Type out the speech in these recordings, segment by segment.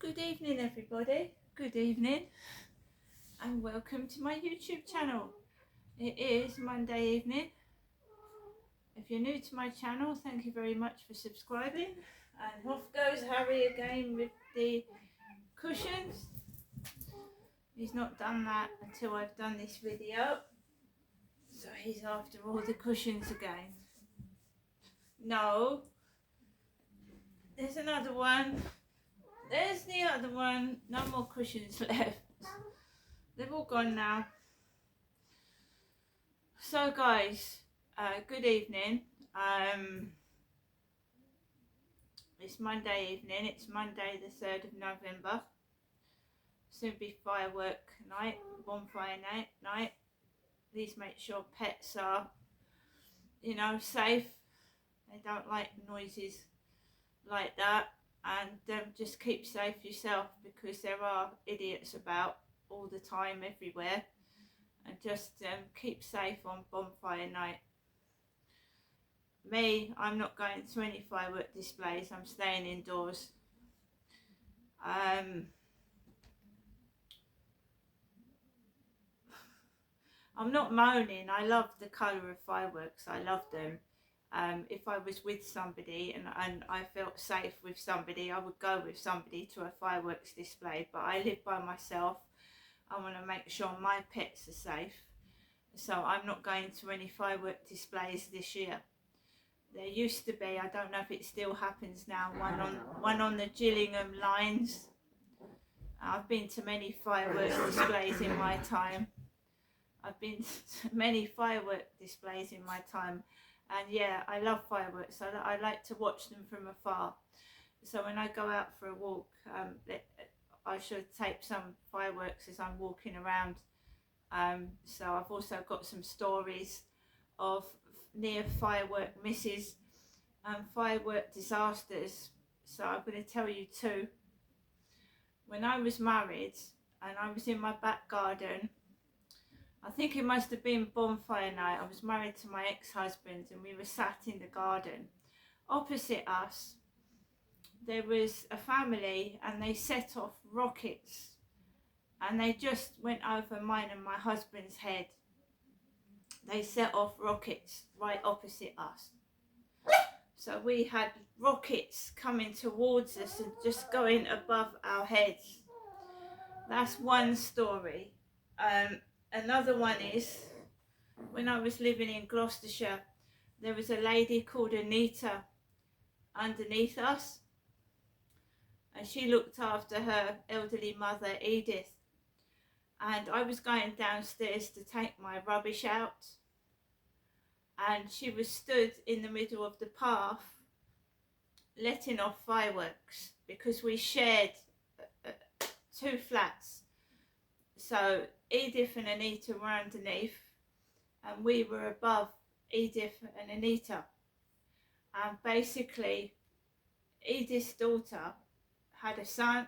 Good evening everybody, good evening and welcome to my YouTube channel. It is Monday evening. If you're new to my channel, thank you very much for subscribing. And off goes Harry again with the cushions. He's not done that until I've done this video. So he's after all the cushions again. No, there's another one. There's the other one. No more cushions left. They've all gone now. So guys, good evening. It's Monday evening. It's Monday the 3rd of November. Soon be firework night, bonfire night. Please make sure pets are, safe. They don't like noises like that. And just keep safe yourself, because there are idiots about all the time everywhere. And just keep safe on bonfire night. Me, I'm not going to any firework displays. I'm staying indoors. I'm not moaning. I love the colour of fireworks. I love them. If I was with somebody and I felt safe with somebody, I would go with somebody to a fireworks display. But I live by myself. I want to make sure my pets are safe. So I'm not going to any firework displays this year. There used to be, I don't know if it still happens now, one on the Gillingham lines. I've been to many fireworks displays in my time. I've been to many firework displays in my time. And yeah, I love fireworks. I like to watch them from afar. So when I go out for a walk, I should tape some fireworks as I'm walking around. So I've also got some stories of near firework misses and firework disasters. So I'm going to tell you two. When I was married and I was in my back garden, I think it must have been bonfire night. I was married to my ex-husband and we were sat in the garden. Opposite us there was a family and they set off rockets, and they just went over mine and my husband's head. They set off rockets right opposite us. So we had rockets coming towards us and just going above our heads. That's one story. Another one is, when I was living in Gloucestershire, there was a lady called Anita underneath us, and she looked after her elderly mother Edith. And I was going downstairs to take my rubbish out, and she was stood in the middle of the path letting off fireworks, because we shared two flats. So Edith and Anita were underneath and we were above Edith and Anita. And basically Edith's daughter had a son,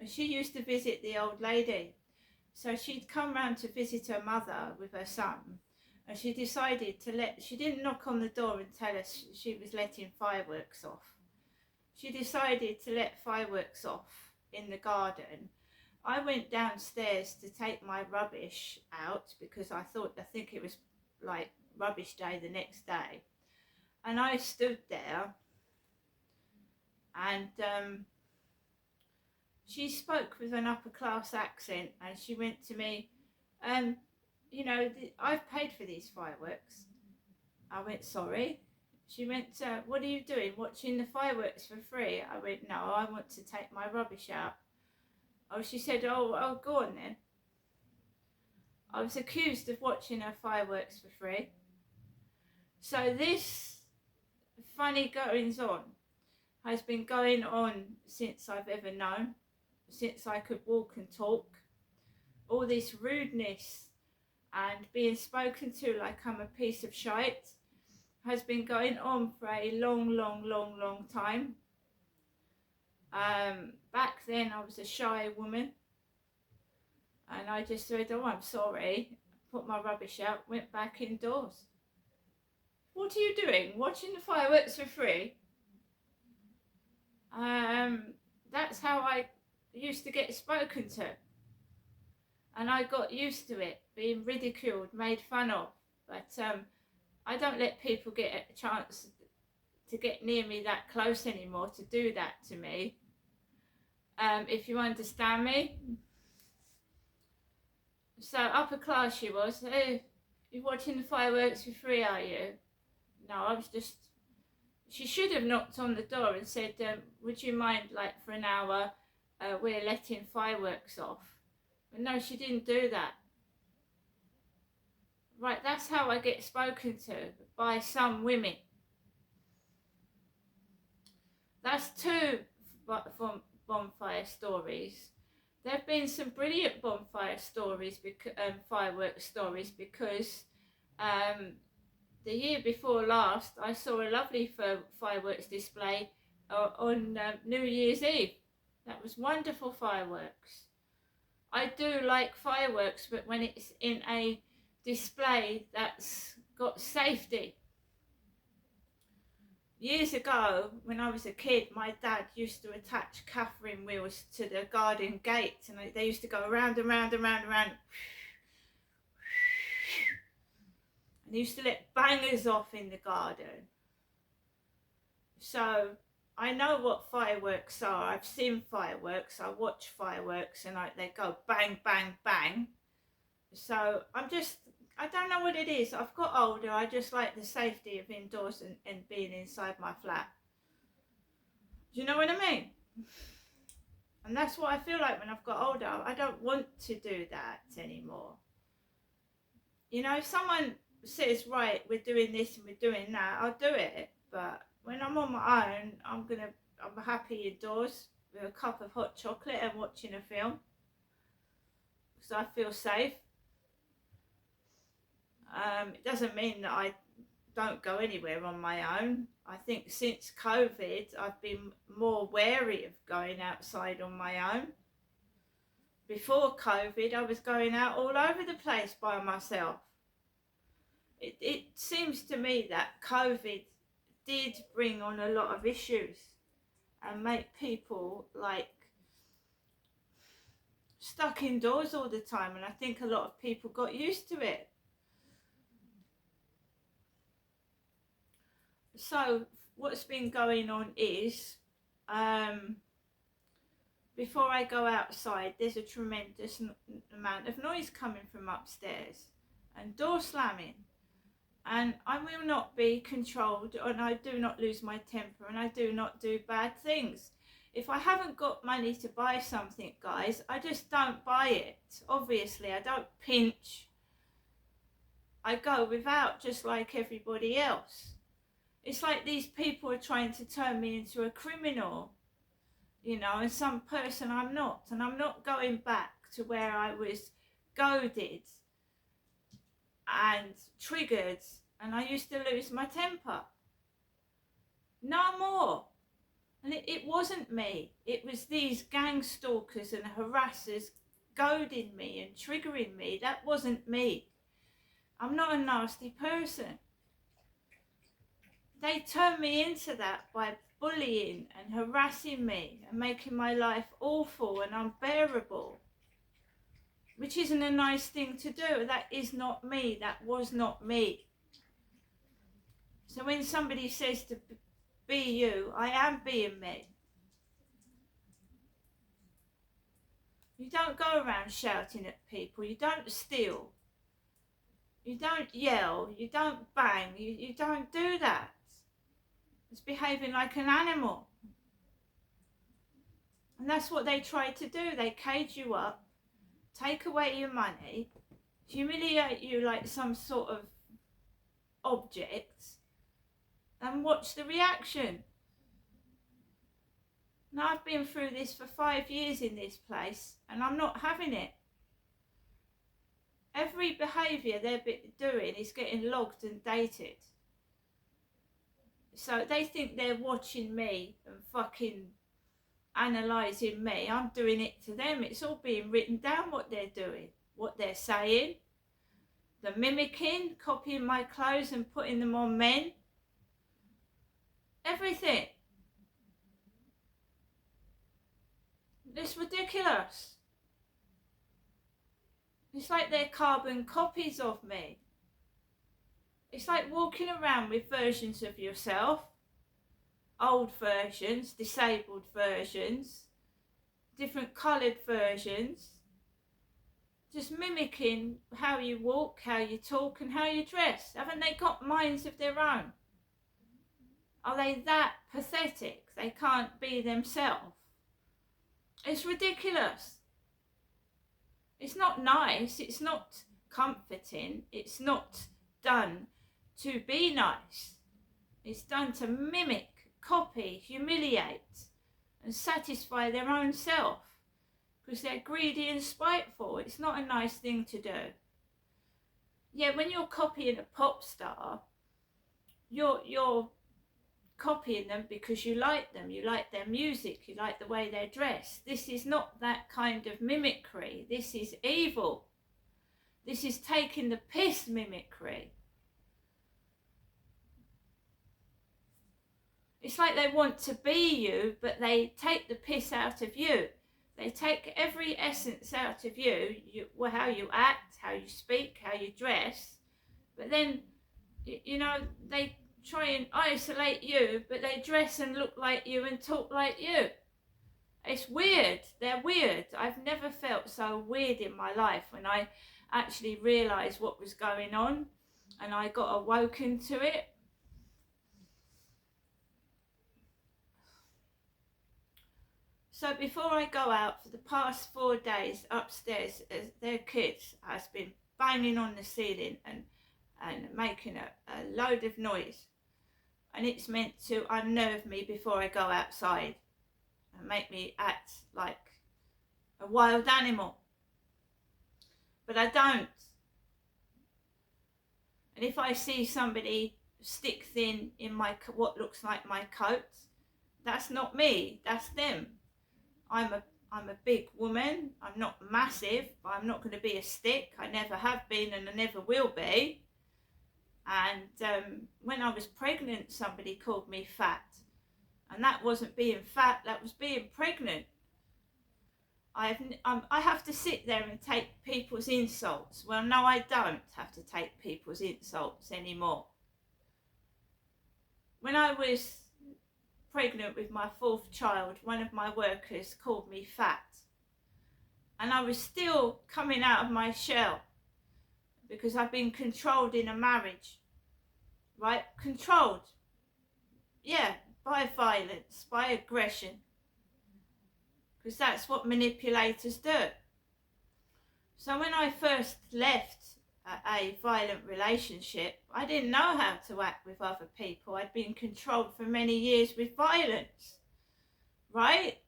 and she used to visit the old lady. So she'd come round to visit her mother with her son, and she decided to she didn't knock on the door and tell us she was letting fireworks off. She decided to let fireworks off in the garden. I went downstairs to take my rubbish out, because I think it was like rubbish day the next day. And I stood there, and she spoke with an upper class accent, and she went to me, I've paid for these fireworks. I went, sorry? She went, what are you doing, watching the fireworks for free? I went, no, I want to take my rubbish out. Oh, she said, oh, go on then. I was accused of watching her fireworks for free. So this funny goings on has been going on since I've ever known, since I could walk and talk. All this rudeness and being spoken to like I'm a piece of shite has been going on for a long time. Back then I was a shy woman, and I just said, oh, I'm sorry, put my rubbish out, went back indoors. What are you doing? Watching the fireworks for free? that's how I used to get spoken to. And I got used to it, being ridiculed, made fun of. But I don't let people get a chance to get near me that close anymore, to do that to me. If you understand me. So upper class she was. Oh, you're watching the fireworks for free, are you? No, I was just... She should have knocked on the door and said, would you mind, like, for an hour, we're letting fireworks off. But no, she didn't do that. Right, that's how I get spoken to, by some women. That's two bonfire stories. There have been some brilliant bonfire stories, fireworks stories, because the year before last, I saw a lovely fireworks display on New Year's Eve. That was wonderful fireworks. I do like fireworks, but when it's in a display that's got safety. Years ago, when I was a kid, my dad used to attach Catherine wheels to the garden gate, and they used to go around and round and round and round. And he used to let bangers off in the garden. So I know what fireworks are. I've seen fireworks. I watch fireworks, and they go bang, bang, bang. So I don't know what it is. I've got older. I just like the safety of indoors and being inside my flat. Do you know what I mean? And that's what I feel like when I've got older. I don't want to do that anymore. You know, if someone says, right, we're doing this and we're doing that, I'll do it. But when I'm on my own, I'm happy indoors with a cup of hot chocolate and watching a film, because I feel safe. It doesn't mean that I don't go anywhere on my own. I think since COVID, I've been more wary of going outside on my own. Before COVID, I was going out all over the place by myself. It seems to me that COVID did bring on a lot of issues and make people like stuck indoors all the time, and I think a lot of people got used to it. So what's been going on is, before I go outside, there's a tremendous amount of noise coming from upstairs and door slamming, and I will not be controlled, and I do not lose my temper, and I do not do bad things. If I haven't got money to buy something, guys, I just don't buy it. Obviously, I don't pinch. I go without, just like everybody else. It's like these people are trying to turn me into a criminal, you know, and some person I'm not. And I'm not going back to where I was goaded and triggered, and I used to lose my temper. No more. And it wasn't me. It was these gang stalkers and harassers goading me and triggering me. That wasn't me. I'm not a nasty person. They turned me into that by bullying and harassing me and making my life awful and unbearable, which isn't a nice thing to do. That is not me. That was not me. So when somebody says to be you, I am being me. You don't go around shouting at people. You don't steal. You don't yell. You don't bang. You don't do that. It's behaving like an animal. And that's what they try to do. They cage you up, take away your money, humiliate you like some sort of object, and watch the reaction. Now, I've been through this for 5 years in this place, and I'm not having it. Every behaviour they're doing is getting logged and dated. So they think they're watching me and fucking analysing me. I'm doing it to them. It's all being written down, what they're doing, what they're saying. The mimicking, copying my clothes and putting them on men. Everything. It's ridiculous. It's like they're carbon copies of me. It's like walking around with versions of yourself, old versions, disabled versions, different coloured versions, just mimicking how you walk, how you talk and how you dress. Haven't they got minds of their own? Are they that pathetic they can't be themselves? It's ridiculous. It's not nice, it's not comforting, it's not done to be nice. It's done to mimic, copy, humiliate and satisfy their own self because they're greedy and spiteful. It's not a nice thing to do. Yeah, when you're copying a pop star, you're copying them because you like them, you like their music, you like the way they're dressed. This is not that kind of mimicry. This is evil. This is taking the piss mimicry. It's like they want to be you, but they take the piss out of you. They take every essence out of you, how you act, how you speak, how you dress, but then, they try and isolate you, but they dress and look like you and talk like you. It's weird. They're weird. I've never felt so weird in my life when I actually realised what was going on and I got awoken to it. So before I go out, for the past 4 days upstairs, their kids has been banging on the ceiling and making a load of noise. And it's meant to unnerve me before I go outside and make me act like a wild animal. But I don't. And if I see somebody stick thin in what looks like my coat, that's not me, that's them. I'm a big woman. I'm not massive, but I'm not going to be a stick. I never have been and I never will be. And when I was pregnant, somebody called me fat. And that wasn't being fat, that was being pregnant. I have to sit there and take people's insults. Well, no, I don't have to take people's insults anymore. When I was pregnant with my 4th child, one of my workers called me fat. And I was still coming out of my shell because I've been controlled in a marriage, right? Controlled, yeah, by violence, by aggression, because that's what manipulators do. So when I first left a violent relationship, I didn't know how to act with other people. I'd been controlled for many years with violence, right?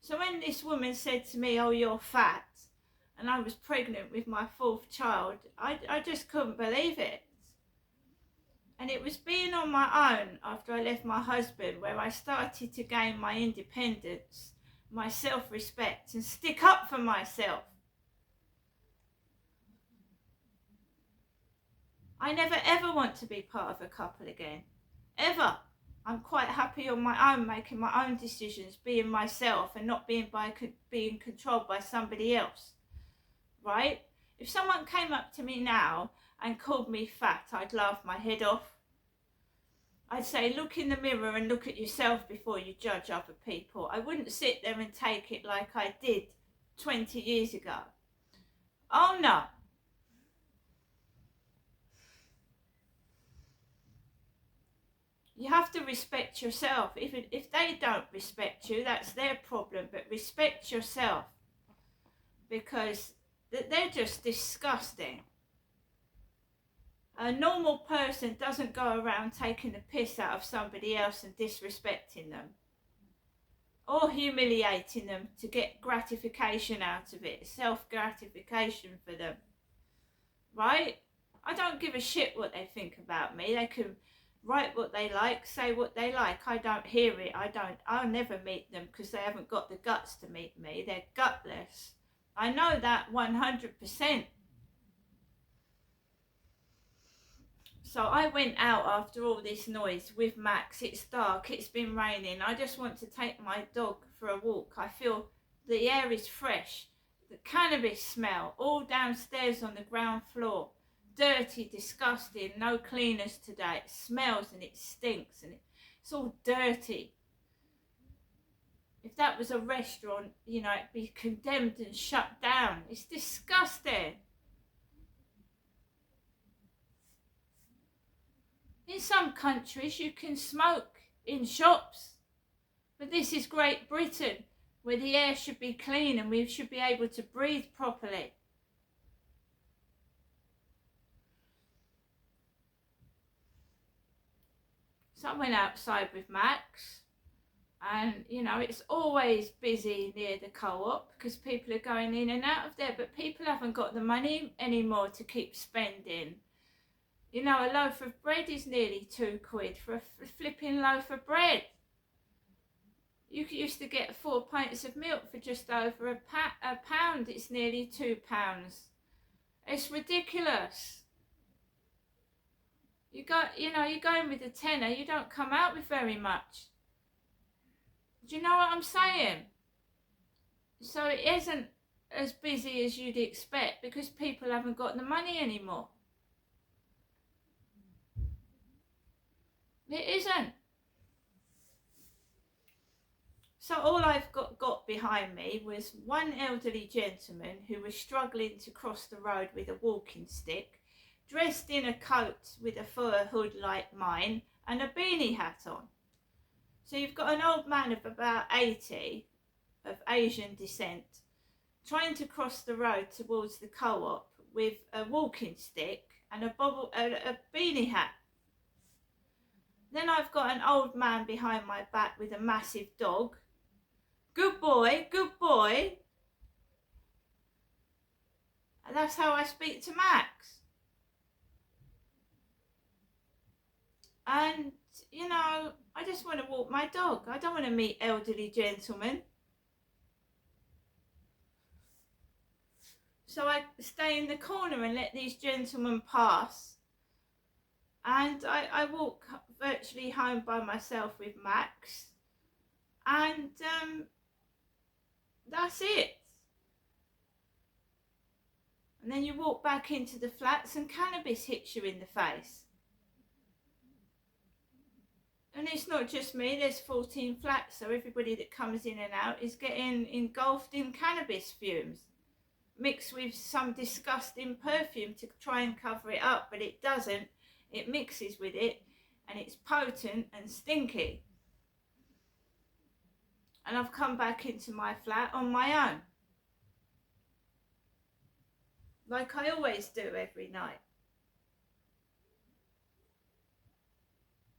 So when this woman said to me, "Oh, you're fat," and I was pregnant with my 4th child, I just couldn't believe it. And it was being on my own after I left my husband where I started to gain my independence, my self-respect, and stick up for myself. I never ever want to be part of a couple again, ever. I'm quite happy on my own, making my own decisions, being myself and not being controlled by somebody else, right? If someone came up to me now and called me fat, I'd laugh my head off. I'd say, look in the mirror and look at yourself before you judge other people. I wouldn't sit there and take it like I did 20 years ago. Oh no. You have to respect yourself. If they don't respect you, that's their problem, but respect yourself, because they're just disgusting. A normal person doesn't go around taking the piss out of somebody else and disrespecting them or humiliating them to get gratification out of it, self-gratification for them, right? I don't give a shit what they think about me. They can write what they like, say what they like. I don't hear it. I'll never meet them because they haven't got the guts to meet me. They're gutless. I know that 100%. So I went out after all this noise with Max. It's dark, it's been raining. I just want to take my dog for a walk. I feel the air is fresh. The cannabis smell all downstairs on the ground floor. Dirty, disgusting, no cleaners today. It smells and it stinks and it's all dirty. If that was a restaurant, you know, it'd be condemned and shut down. It's disgusting. In some countries you can smoke in shops, but this is Great Britain, where the air should be clean and we should be able to breathe properly. So I went outside with Max, and you know, it's always busy near the co-op because people are going in and out of there, but people haven't got the money anymore to keep spending. You know, a loaf of bread is nearly £2 for a flipping loaf of bread. You used to get 4 pints of milk for just over a pound. It's nearly £2. It's ridiculous. You're going with a tenner, you don't come out with very much. Do you know what I'm saying? So it isn't as busy as you'd expect because people haven't got the money anymore. It isn't. So all I've got behind me was one elderly gentleman who was struggling to cross the road with a walking stick, dressed in a coat with a fur hood like mine and a beanie hat on. So you've got an old man of about 80, of Asian descent, trying to cross the road towards the co-op with a walking stick and a beanie hat. Then I've got an old man behind my back with a massive dog. Good boy, good boy. And that's how I speak to Max. And, you know, I just want to walk my dog. I don't want to meet elderly gentlemen. So I stay in the corner and let these gentlemen pass. And I walk virtually home by myself with Max. And that's it. And then you walk back into the flats and cannabis hits you in the face. And it's not just me, there's 14 flats, so everybody that comes in and out is getting engulfed in cannabis fumes, mixed with some disgusting perfume to try and cover it up, but it doesn't. It mixes with it, and it's potent and stinky. And I've come back into my flat on my own, like I always do every night.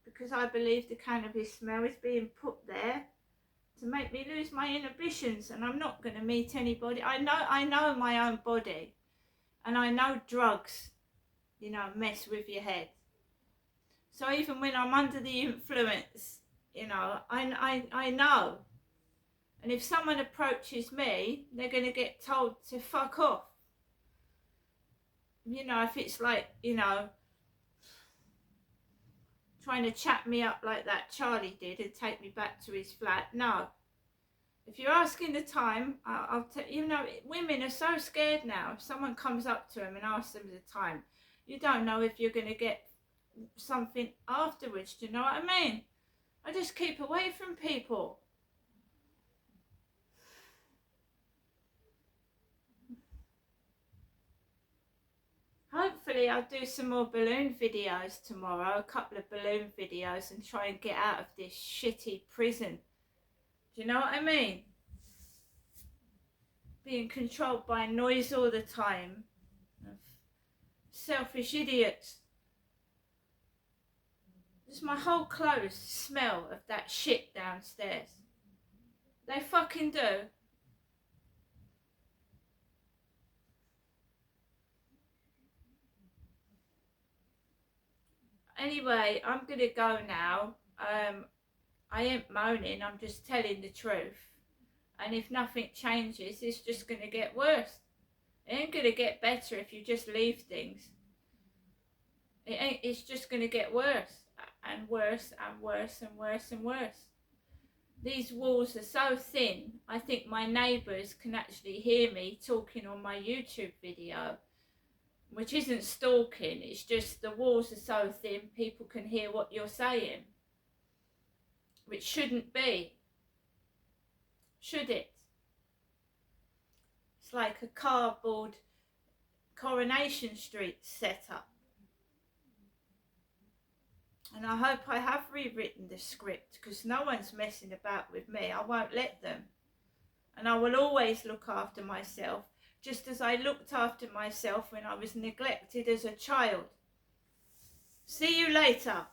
Because I believe the cannabis smell is being put there to make me lose my inhibitions, and I'm not going to meet anybody. I know my own body, and I know drugs, you know, mess with your head. So even when I'm under the influence, you know, I know. And if someone approaches me, they're going to get told to fuck off. You know, if it's like, you know, trying to chat me up like that Charlie did and take me back to his flat. No. If you're asking the time, I'll tell you, know, women are so scared now. If someone comes up to them and asks them the time, you don't know if you're going to get something afterwards. Do you know what I mean? I just keep away from people. Hopefully I'll do some more balloon videos tomorrow, a couple of balloon videos, and try and get out of this shitty prison. Do you know what I mean? Being controlled by noise all the time. Selfish idiots. Just my whole clothes smell of that shit downstairs. They fucking do. Anyway, I'm going to go now. I ain't moaning, I'm just telling the truth. And if nothing changes, it's just going to get worse. It ain't going to get better if you just leave things. It's just going to get worse and worse and worse and worse and worse. These walls are so thin, I think my neighbours can actually hear me talking on my YouTube video, which isn't stalking, it's just the walls are so thin people can hear what you're saying, which shouldn't be, should it? It's like a cardboard Coronation Street setup. And I hope I have rewritten the script, because no one's messing about with me. I won't let them. And I will always look after myself, just as I looked after myself when I was neglected as a child. See you later.